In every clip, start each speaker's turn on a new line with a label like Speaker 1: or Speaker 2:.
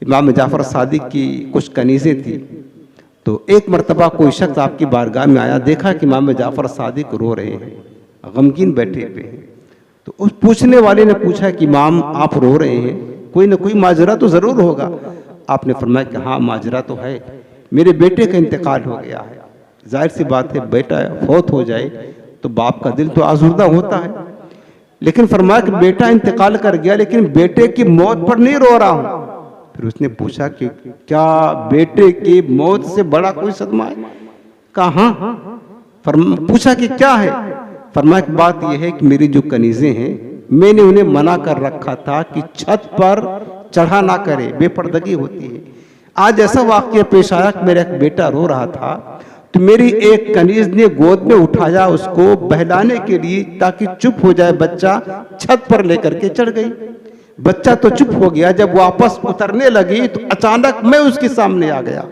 Speaker 1: امام جعفر صادق کی کچھ کنیزیں تھیں، تو ایک مرتبہ کوئی شخص آپ کی بارگاہ میں آیا، دیکھا کہ امام جعفر صادق رو رہے ہیں، غمگین بیٹھے ہوئے ہیں، تو اس پوچھنے والے نے پوچھا کہ امام آپ رو رہے ہیں، کوئی نہ کوئی ماجرا تو ضرور ہوگا۔ آپ نے فرمایا کہ ہاں ماجرا تو ہے، میرے بیٹے کا انتقال ہو گیا ہے۔ ظاہر سی بات ہے، بیٹا فوت ہو جائے تو باپ کا دل تو آزردہ ہوتا ہے، لیکن فرمایا کہ بیٹا انتقال کر گیا لیکن بیٹے کی موت پر نہیں رو رہا ہوں۔ پھر اس نے پوچھا کہ کیا بیٹے کی موت سے بڑا کوئی صدمہ ہے؟ کہا ہاں۔ پوچھا کہ کیا ہے؟ فرمایا کہ بات یہ ہے کہ میری جو کنیزیں ہیں میں نے انہیں منع کر رکھا تھا کہ چھت پر چڑھا نہ کرے، بے پردگی ہوتی ہے۔ آج ایسا واقعہ پیش آیا کہ میرا ایک بیٹا رو رہا تھا تو میری ایک کنیز نے گود میں اٹھایا اس کو بہلانے کے لیے تاکہ چپ ہو جائے بچہ، چھت پر لے کر کے چڑھ گئی۔ بچہ تو چپ ہو گیا، جب واپس اترنے لگی تو اچانک میں اس کے سامنے آ گیا۔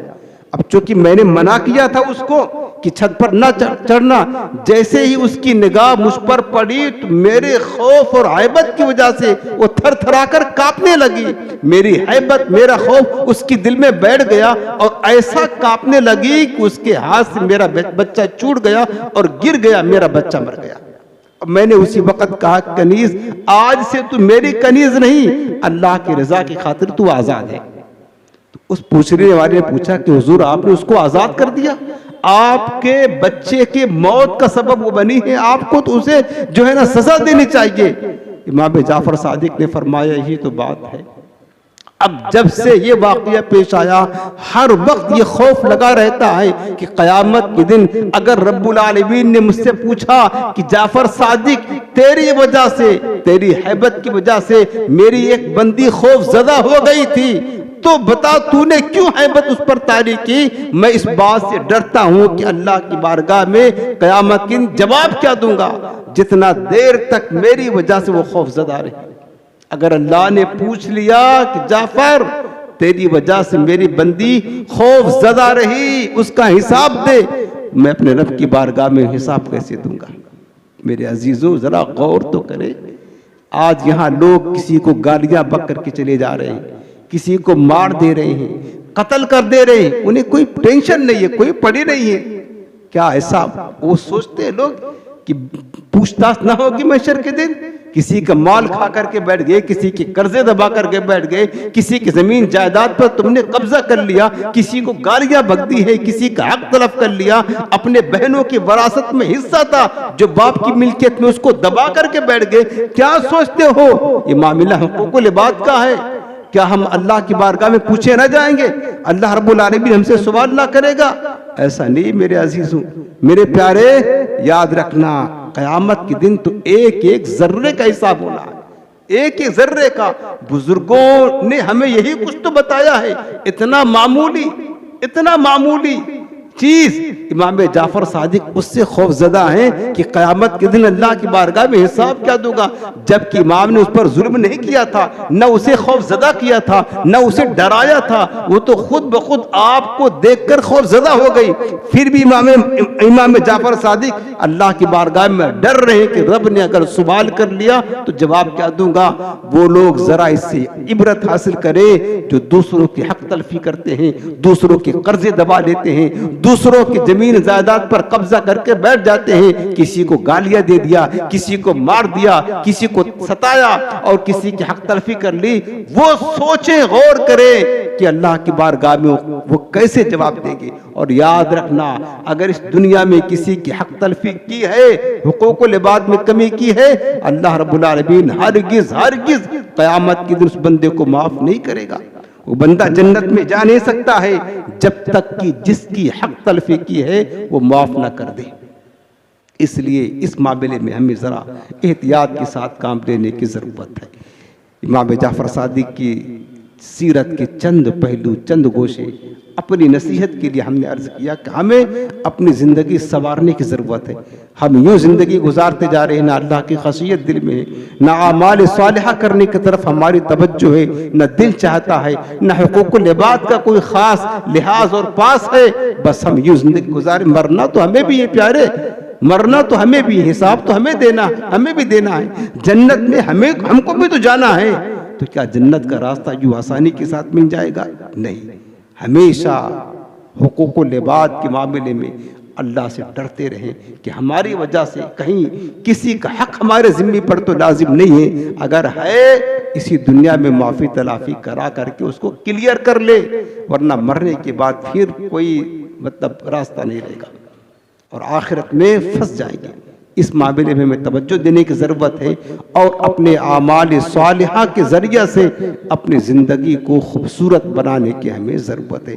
Speaker 1: اب چونکہ میں نے منع کیا تھا اس کو کہ چھت پر نہ چڑھنا، جیسے ہی اس کی نگاہ مجھ پر پڑی تو میرے خوف اور ہیبت کی وجہ سے وہ تھر تھرا کر کانپنے لگی۔ میری ہیبت، میرا خوف اس کی دل میں بیٹھ گیا اور ایسا کانپنے لگی کہ اس کے ہاتھ سے میرا بچہ چھوٹ گیا اور گر گیا، میرا بچہ مر گیا۔ میں نے اسی وقت کہا کنیز آج سے تو میری کنیز نہیں، اللہ کی رضا کی خاطر تو آزاد ہے۔ تو اس پوچھنے والے نے پوچھا کہ حضور آپ نے اس کو آزاد کر دیا؟ آپ کے بچے کی موت کا سبب وہ بنی ہے، آپ کو تو اسے جو ہے نا سزا دینی چاہیے۔ امام جعفر صادق نے فرمایا یہی تو بات ہے۔ اب جب سے یہ واقعہ پیش آیا ہر وقت یہ خوف لگا رہتا ہے کہ قیامت کے دن اگر رب العالمین نے مجھ سے پوچھا کہ جعفر صادق تیری وجہ سے، تیری ہیبت کی وجہ سے میری ایک بندی خوف زدہ ہو گئی تھی، تو بتا تو نے کیوں ہیبت اس پر طاری کی؟ میں اس بات سے ڈرتا ہوں کہ اللہ کی بارگاہ میں قیامت کے دن جواب کیا دوں گا، جتنا دیر تک میری وجہ سے وہ خوف زدہ رہی۔ اگر اللہ نے پوچھ لیا کہ جعفر تیری وجہ سے میری بندی خوف زدہ رہی، اس کا حساب دے، میں اپنے رب کی بارگاہ میں حساب کیسے دوں گا؟ میرے عزیزوں ذرا غور تو کریں، آج یہاں لوگ کسی کو گالیاں بک کر کے چلے جا رہے ہیں، کسی کو مار دے رہے ہیں، قتل کر دے رہے ہیں، انہیں کوئی ٹینشن نہیں ہے، کوئی پڑی نہیں ہے۔ کیا ایسا وہ سوچتے ہیں لوگ کہ پوچھ تاچھ نہ ہوگی محشر کے دن؟ کسی کا مال کھا کر کے بیٹھ گئے، کسی کے قرضے دبا کر کے بیٹھ گئے، کسی کی زمین جائیداد پر تم نے قبضہ کر لیا، کسی کو گالیاں بک دی ہے، کسی کا حق تلف کر لیا، اپنے بہنوں کی وراثت میں حصہ تھا جو باپ کی ملکیت میں اس کو دبا کر کے بیٹھ گئے۔ کیا سوچتے ہو یہ معاملہ حقوق العباد کا ہے؟ کیا ہم اللہ کی بارگاہ میں پوچھے نہ جائیں گے؟ اللہ رب العالمین ہم سے سوال نہ کرے گا؟ ایسا نہیں میرے عزیزوں، میرے پیارے، یاد رکھنا قیامت کے دن تو ایک ایک ذرے کا حساب ہونا ہے، ایک ایک ذرے کا۔ بزرگوں نے ہمیں یہی کچھ تو بتایا ہے، اتنا معمولی چیز امام جعفر صادق اس سے خوف زدہ ہیں کہ قیامت کے دن اللہ کی بارگاہ میں حساب کیا دوں گا، جبکہ امام نے اس پر ظلم نہیں کیا تھا، نہ اسے خوف زدہ کیا تھا، نہ اسے ڈرایا تھا، وہ تو خود بخود آپ کو دیکھ کر خوف زدہ ہو گئی۔ پھر بھی امام جعفر صادق اللہ کی بارگاہ میں ڈر رہے کہ رب نے اگر سوال کر لیا تو جواب کیا دوں گا۔ وہ لوگ ذرا اس سے عبرت حاصل کرے جو دوسروں کی حق تلفی کرتے ہیں، دوسروں کے قرضے دبا لیتے ہیں، دوسروں کی زمین جائیداد پر قبضہ کر کے بیٹھ جاتے ہیں، کسی کو گالیاں دے دیا، کسی کو مار دیا، کسی کو ستایا اور کسی کی حق تلفی کر لی۔ وہ سوچیں، غور کریں کہ اللہ کی بارگاہ میں وہ کیسے جواب دیں گے۔ اور یاد رکھنا اگر اس دنیا میں کسی کی حق تلفی کی ہے، حقوق العباد میں کمی کی ہے، اللہ رب العالمین ہرگز قیامت کے دن اس بندے کو معاف نہیں کرے گا۔ وہ بندہ جنت میں جا نہیں سکتا ہے جب تک کہ جس کی حق تلفی کی ہے وہ معاف نہ کر دے۔ اس لیے اس معاملے میں ہمیں ذرا احتیاط کے ساتھ کام لینے کی ضرورت ہے۔ امام جعفر صادق کی سیرت کے چند پہلو، چند گوشے اپنی نصیحت کے لیے ہم نے عرض کیا کہ ہمیں اپنی زندگی سنوارنے کی ضرورت ہے۔ ہم یوں زندگی گزارتے جا رہے ہیں، نہ اللہ کی خشیت دل میں ہے، نہ اعمال صالحہ کرنے کی طرف ہماری توجہ ہے، نہ دل چاہتا ہے، نہ حقوق العباد کا کوئی خاص لحاظ اور پاس ہے، بس ہم یوں زندگی گزارے۔ مرنا تو ہمیں بھی ہے پیارے، مرنا تو ہمیں بھی، حساب تو ہمیں بھی دینا ہے، جنت میں ہم کو بھی تو جانا ہے۔ تو کیا جنت کا راستہ یوں آسانی کے ساتھ مل جائے گا؟ نہیں، ہمیشہ حقوق العباد کے معاملے میں اللہ سے ڈرتے رہیں کہ ہماری وجہ سے کہیں کسی کا حق ہمارے ذمہ پر تو لازم نہیں ہے، اگر ہے اسی دنیا میں معافی تلافی کرا کر کے اس کو کلیئر کر لے، ورنہ مرنے کے بعد پھر کوئی راستہ نہیں رہے گا اور آخرت میں پھنس جائیں گے۔ اس معاملے میں ہمیں توجہ دینے کی ضرورت ہے اور اپنے اعمال صالحہ کے ذریعہ سے اپنی زندگی کو خوبصورت بنانے کی ہمیں ضرورت ہے۔